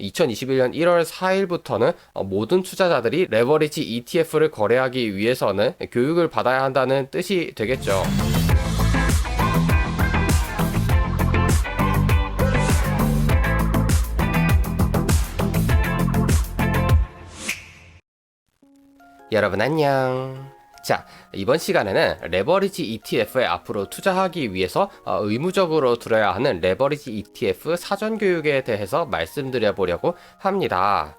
2021년 1월 4일부터는 모든 투자자들이 레버리지 ETF를 거래하기 위해서는 교육을 받아야 한다는 뜻이 되겠죠. 여러분 안녕. 자, 이번 시간에는 레버리지 ETF에 앞으로 투자하기 위해서 의무적으로 들어야 하는 레버리지 ETF 사전 교육에 대해서 말씀드려 보려고 합니다.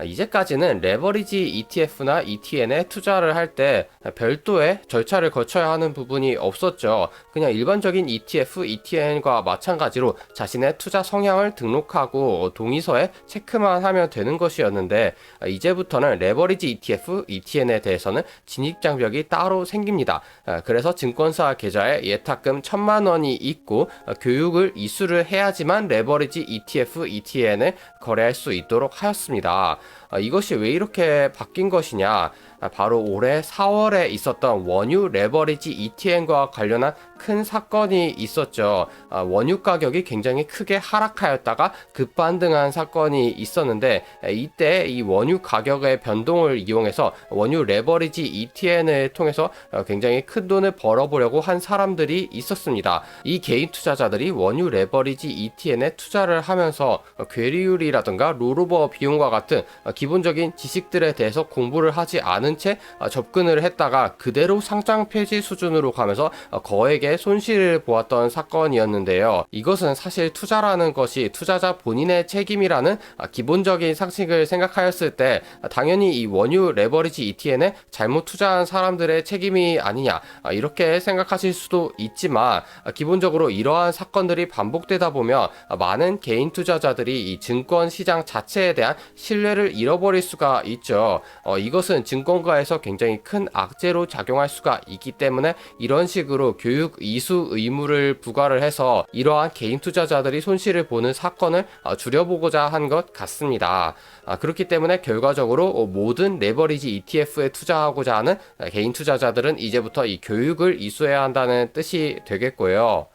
이제까지는 레버리지 ETF나 ETN에 투자를 할 때 별도의 절차를 거쳐야 하는 부분이 없었죠. 그냥 일반적인 ETF, ETN과 마찬가지로 자신의 투자 성향을 등록하고 동의서에 체크만 하면 되는 것이었는데 이제부터는 레버리지 ETF, ETN에 대해서는 진입장벽이 따로 생깁니다. 그래서 증권사 계좌에 예탁금 1,000만 원이 있고 교육을 이수를 해야지만 레버리지 ETF, ETN을 거래할 수 있도록 하였습니다. 이것이 왜 이렇게 바뀐 것이냐? 바로 올해 4월에 있었던 원유 레버리지 ETN과 관련한 큰 사건이 있었죠. 원유 가격이 굉장히 크게 하락하였다가 급반등한 사건이 있었는데 이때 이 원유 가격의 변동을 이용해서 원유 레버리지 ETN을 통해서 굉장히 큰 돈을 벌어보려고 한 사람들이 있었습니다. 이 개인 투자자들이 원유 레버리지 ETN에 투자를 하면서 괴리율이라든가 롤오버 비용과 같은 기본적인 지식들에 대해서 공부를 하지 않은 채 접근을 했다가 그대로 상장 폐지 수준으로 가면서 거액의 손실을 보았던 사건이었는데요. 이것은 사실 투자라는 것이 투자자 본인의 책임이라는 기본적인 상식을 생각하였을 때 당연히 이 원유 레버리지 ETN에 잘못 투자한 사람들의 책임이 아니냐 이렇게 생각하실 수도 있지만 기본적으로 이러한 사건들이 반복되다 보면 많은 개인 투자자들이 이 증권 시장 자체에 대한 신뢰를 잃어버릴 수가 있죠. 이것은 증권가에서 굉장히 큰 악재로 작용할 수가 있기 때문에 이런 식으로 교육 이수 의무를 부과를 해서 이러한 개인 투자자들이 손실을 보는 사건을 줄여보고자 한 것 같습니다. 그렇기 때문에 결과적으로 모든 레버리지 ETF에 투자하고자 하는 개인 투자자들은 이제부터 이 교육을 이수해야 한다는 뜻이 되겠고요.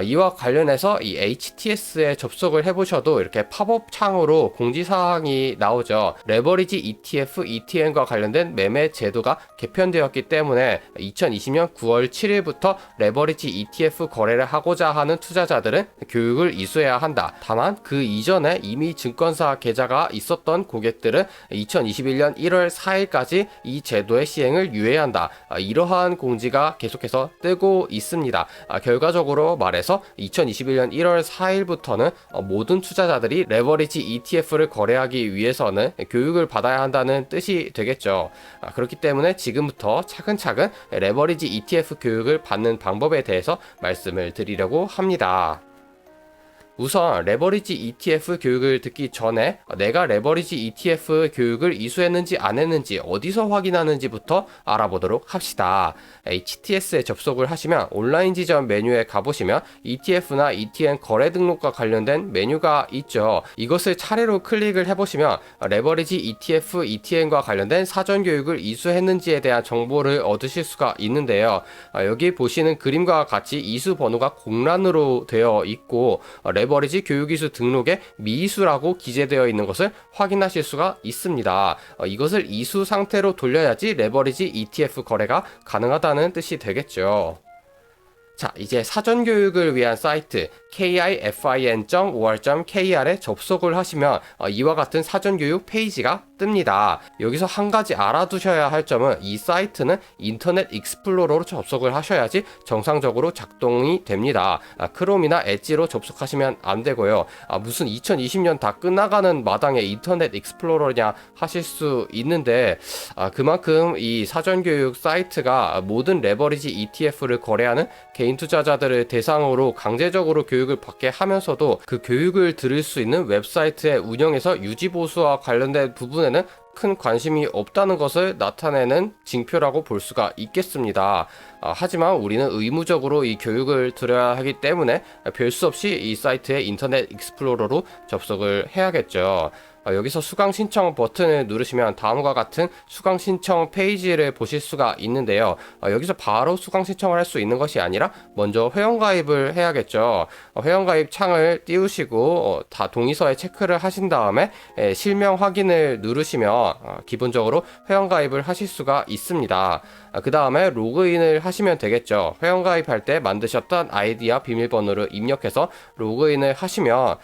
이와 관련해서 이 HTS에 접속을 해보셔도 이렇게 팝업 창으로 공지사항이 나오죠. 레버리지 ETF, ETN과 관련된 매매 제도가 개편되었기 때문에 2020년 9월 7일부터 레버리지 ETF 거래를 하고자 하는 투자자들은 교육을 이수해야 한다. 다만 그 이전에 이미 증권사 계좌가 있었던 고객들은 2021년 1월 4일까지 이 제도의 시행을 유예한다. 이러한 공지가 계속해서 뜨고 있습니다. 결과적으로 말해서 2021년 1월 4일부터는 모든 투자자들이 레버리지 ETF를 거래하기 위해서는 교육을 받아야 한다는 뜻이 되겠죠. 그렇기 때문에 지금부터 차근차근 레버리지 ETF 교육을 받는 방법에 대해서 말씀을 드리려고 합니다. 우선 레버리지 ETF 교육을 듣기 전에 내가 레버리지 ETF 교육을 이수했는지 안 했는지 어디서 확인하는지부터 알아보도록 합시다. HTS에 접속을 하시면 온라인 지점 메뉴에 가보시면 ETF나 ETN 거래 등록과 관련된 메뉴가 있죠. 이것을 차례로 클릭을 해보시면 레버리지 ETF, ETN과 관련된 사전 교육을 이수했는지에 대한 정보를 얻으실 수가 있는데요. 여기 보시는 그림과 같이 이수 번호가 공란으로 되어 있고 레버리지 교육이수 등록에 미이수라고 기재되어 있는 것을 확인하실 수가 있습니다. 이것을 이수 상태로 돌려야지 레버리지 ETF 거래가 가능하다는 뜻이 되겠죠. 자, 이제 사전 교육을 위한 사이트 kifin.or.kr에 접속을 하시면 이와 같은 사전 교육 페이지가 뜹니다. 여기서 한 가지 알아두셔야 할 점은 이 사이트는 인터넷 익스플로러로 접속을 하셔야지 정상적으로 작동이 됩니다. 크롬이나 엣지로 접속하시면 안 되고요. 무슨 2020년 다 끝나가는 마당에 인터넷 익스플로러냐 하실 수 있는데 그만큼 이 사전 교육 사이트가 모든 레버리지 ETF를 거래하는 개인 투자자들을 대상으로 강제적으로 교육을 받게 하면서도 그 교육을 들을 수 있는 웹사이트의 운영에서 유지보수와 관련된 부분에는 큰 관심이 없다는 것을 나타내는 징표라고 볼 수가 있겠습니다. 하지만 우리는 의무적으로 이 교육을 들어야 하기 때문에 별 수 없이 이 사이트에 인터넷 익스플로러로 접속을 해야겠죠. 여기서 수강 신청 버튼을 누르시면 다음과 같은 수강 신청 페이지를 보실 수가 있는데요. 여기서 바로 수강 신청을 할 수 있는 것이 아니라 먼저 회원가입을 해야겠죠. 회원가입 창을 띄우시고 다 동의서에 체크를 하신 다음에 실명 확인을 누르시면 기본적으로 회원가입을 하실 수가 있습니다. 그 다음에 로그인을 하시면 되겠죠. 회원가입할 때 만드셨던 아이디와 비밀번호를 입력해서 로그인을 하시면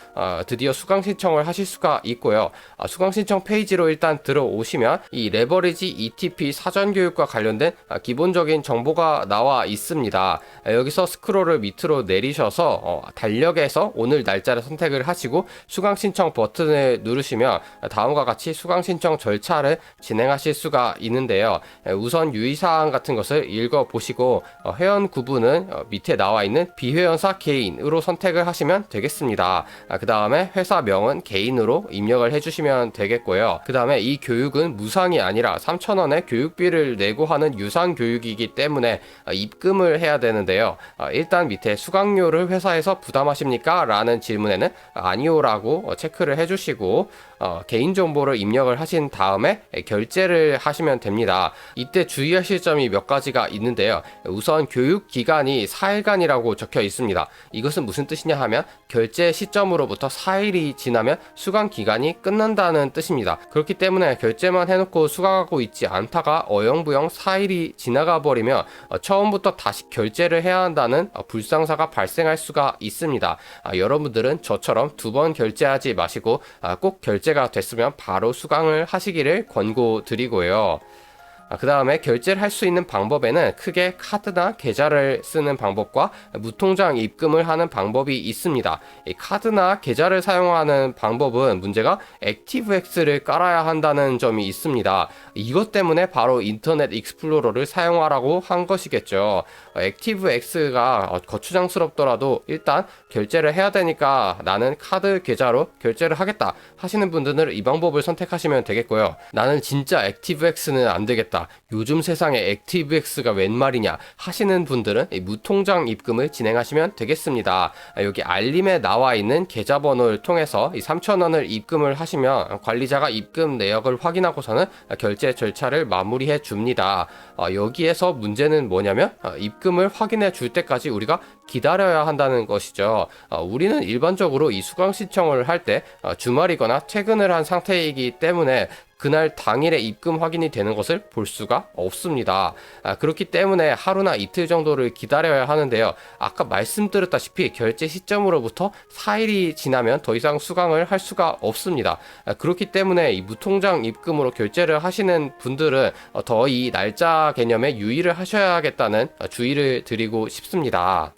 드디어 수강 신청을 하실 수가 있고요. 수강 신청 페이지로 일단 들어오시면 이 레버리지 ETP 사전 교육과 관련된 기본적인 정보가 나와 있습니다. 여기서 스크롤을 밑으로 내리셔서 달력에서 오늘 날짜를 선택을 하시고 수강 신청 버튼을 누르시면 다음과 같이 수강 신청 절차를 진행하실 수가 있는데요. 우선 유의사항 같은 것을 읽어보시고 회원 구분은 밑에 나와 있는 비회원사 개인으로 선택을 하시면 되겠습니다. 그 다음에 회사명은 개인으로 입력을 해주시면 되겠고요. 그 다음에 이 교육은 무상이 아니라 3,000원의 교육비를 내고 하는 유상 교육이기 때문에 입금을 해야 되는데요. 일단 밑에 수강료를 회사에서 부담하십니까? 라는 질문에는 아니요 라고 체크를 해주시고 개인정보를 입력을 하신 다음에 결제를 하시면 됩니다. 이때 주의하실 점이 몇 가지가 있는데요. 우선 교육기간이 4일간이라고 적혀 있습니다. 이것은 무슨 뜻이냐 하면 결제 시점으로부터 4일이 지나면 수강기간이 끝난다는 뜻입니다. 그렇기 때문에 결제만 해놓고 수강하고 있지 않다가 어영부영 4일이 지나가 버리면 처음부터 다시 결제를 해야 한다는 불상사가 발생할 수가 있습니다. 여러분들은 저처럼 2번 결제하지 마시고 꼭 결제가 됐으면 바로 수강을 하시기를 권고드리고요. 그 다음에 결제를 할 수 있는 방법에는 크게 카드나 계좌를 쓰는 방법과 무통장 입금을 하는 방법이 있습니다. 이 카드나 계좌를 사용하는 방법은 문제가 액티브엑스를 깔아야 한다는 점이 있습니다. 이것 때문에 바로 인터넷 익스플로러를 사용하라고 한 것이겠죠. 액티브엑스가 거추장스럽더라도 일단 결제를 해야 되니까 나는 카드 계좌로 결제를 하겠다 하시는 분들은 이 방법을 선택하시면 되겠고요. 나는 진짜 액티브엑스는 안 되겠다, 요즘 세상에 액티브엑스가 웬 말이냐 하시는 분들은 무통장 입금을 진행하시면 되겠습니다. 여기 알림에 나와 있는 계좌번호를 통해서 3,000원을 입금을 하시면 관리자가 입금 내역을 확인하고서는 결제 절차를 마무리해 줍니다. 여기에서 문제는 뭐냐면 입금을 확인해 줄 때까지 우리가 기다려야 한다는 것이죠. 우리는 일반적으로 이 수강 신청을 할 때 주말이거나 퇴근을 한 상태이기 때문에 그날 당일에 입금 확인이 되는 것을 볼 수가 없습니다. 그렇기 때문에 하루나 이틀 정도를 기다려야 하는데요. 아까 말씀드렸다시피 결제 시점으로부터 4일이 지나면 더 이상 수강을 할 수가 없습니다. 그렇기 때문에 이 무통장 입금으로 결제를 하시는 분들은 더 이 날짜 개념에 유의를 하셔야겠다는 주의를 드리고 싶습니다.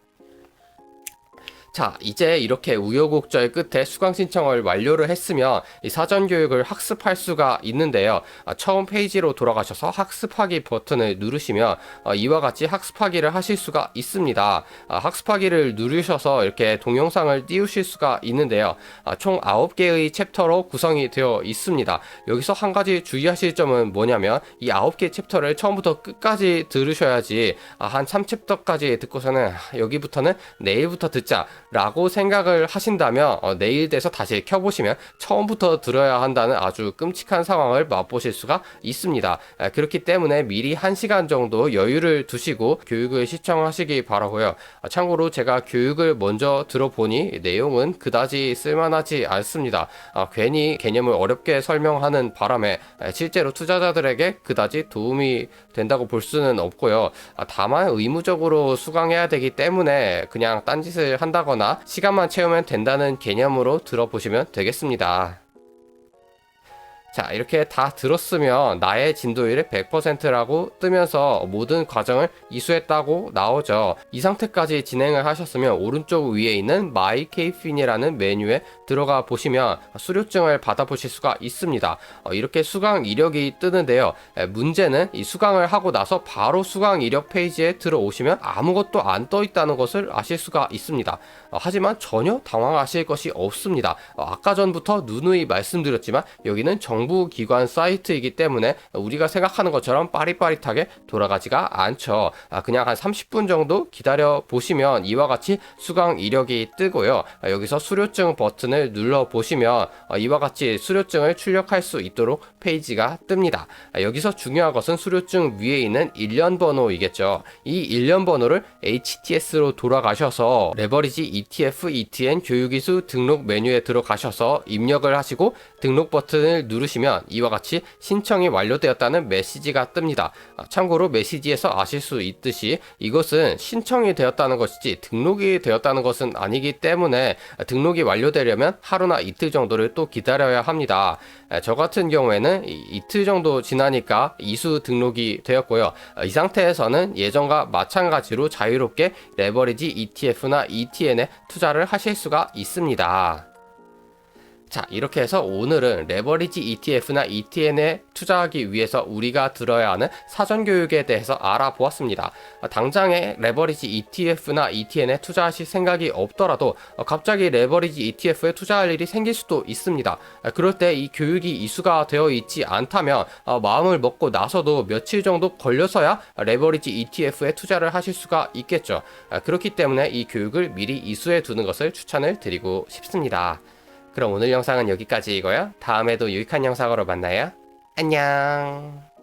자, 이제 이렇게 우여곡절 끝에 수강 신청을 완료를 했으면 이 사전 교육을 학습할 수가 있는데요. 처음 페이지로 돌아가셔서 학습하기 버튼을 누르시면 이와 같이 학습하기를 하실 수가 있습니다. 학습하기를 누르셔서 이렇게 동영상을 띄우실 수가 있는데요. 총 9개의 챕터로 구성이 되어 있습니다. 여기서 한 가지 주의하실 점은 뭐냐면 이 9개 챕터를 처음부터 끝까지 들으셔야지 한 3챕터까지 듣고서는 여기부터는 내일부터 듣자 라고 생각을 하신다면 내일 돼서 다시 켜보시면 처음부터 들어야 한다는 아주 끔찍한 상황을 맛보실 수가 있습니다. 그렇기 때문에 미리 1시간 정도 여유를 두시고 교육을 시청하시기 바라고요. 참고로 제가 교육을 먼저 들어보니 내용은 그다지 쓸만하지 않습니다. 괜히 개념을 어렵게 설명하는 바람에 실제로 투자자들에게 그다지 도움이 된다고 볼 수는 없고요. 다만 의무적으로 수강해야 되기 때문에 그냥 딴짓을 한다거나 시간만 채우면 된다는 개념으로 들어보시면 되겠습니다. 자, 이렇게 다 들었으면 나의 진도율이 100%라고 뜨면서 모든 과정을 이수했다고 나오죠. 이 상태까지 진행을 하셨으면 오른쪽 위에 있는 My Kfin이라는 메뉴에 들어가 보시면 수료증을 받아보실 수가 있습니다. 이렇게 수강 이력이 뜨는데요. 문제는 이 수강을 하고 나서 바로 수강 이력 페이지에 들어오시면 아무것도 안 떠 있다는 것을 아실 수가 있습니다. 하지만 전혀 당황하실 것이 없습니다. 아까 전부터 누누이 말씀드렸지만 여기는 정부기관 사이트이기 때문에 우리가 생각하는 것처럼 빠릿빠릿하게 돌아가지가 않죠. 그냥 한 30분 정도 기다려 보시면 이와 같이 수강 이력이 뜨고요. 여기서 수료증 버튼을 눌러 보시면 이와 같이 수료증을 출력할 수 있도록 페이지가 뜹니다. 여기서 중요한 것은 수료증 위에 있는 일련 번호이겠죠. 이 일련 번호를 HTS로 돌아가셔서 레버리지 ETF, ETN 교육이수 등록 메뉴에 들어가셔서 입력을 하시고 등록 버튼을 누르시면 이와 같이 신청이 완료되었다는 메시지가 뜹니다. 참고로 메시지에서 아실 수 있듯이 이것은 신청이 되었다는 것이지 등록이 되었다는 것은 아니기 때문에 등록이 완료되려면 하루나 이틀 정도를 또 기다려야 합니다. 저 같은 경우에는 이틀 정도 지나니까 이수 등록이 되었고요. 이 상태에서는 예전과 마찬가지로 자유롭게 레버리지 ETF나 ETN에 투자를 하실 수가 있습니다. 자, 이렇게 해서 오늘은 레버리지 ETF나 ETN에 투자하기 위해서 우리가 들어야 하는 사전 교육에 대해서 알아보았습니다. 당장에 레버리지 ETF나 ETN에 투자하실 생각이 없더라도 갑자기 레버리지 ETF에 투자할 일이 생길 수도 있습니다. 그럴 때 이 교육이 이수가 되어 있지 않다면 마음을 먹고 나서도 며칠 정도 걸려서야 레버리지 ETF에 투자를 하실 수가 있겠죠. 그렇기 때문에 이 교육을 미리 이수해 두는 것을 추천을 드리고 싶습니다. 그럼 오늘 영상은 여기까지이고요. 다음에도 유익한 영상으로 만나요. 안녕.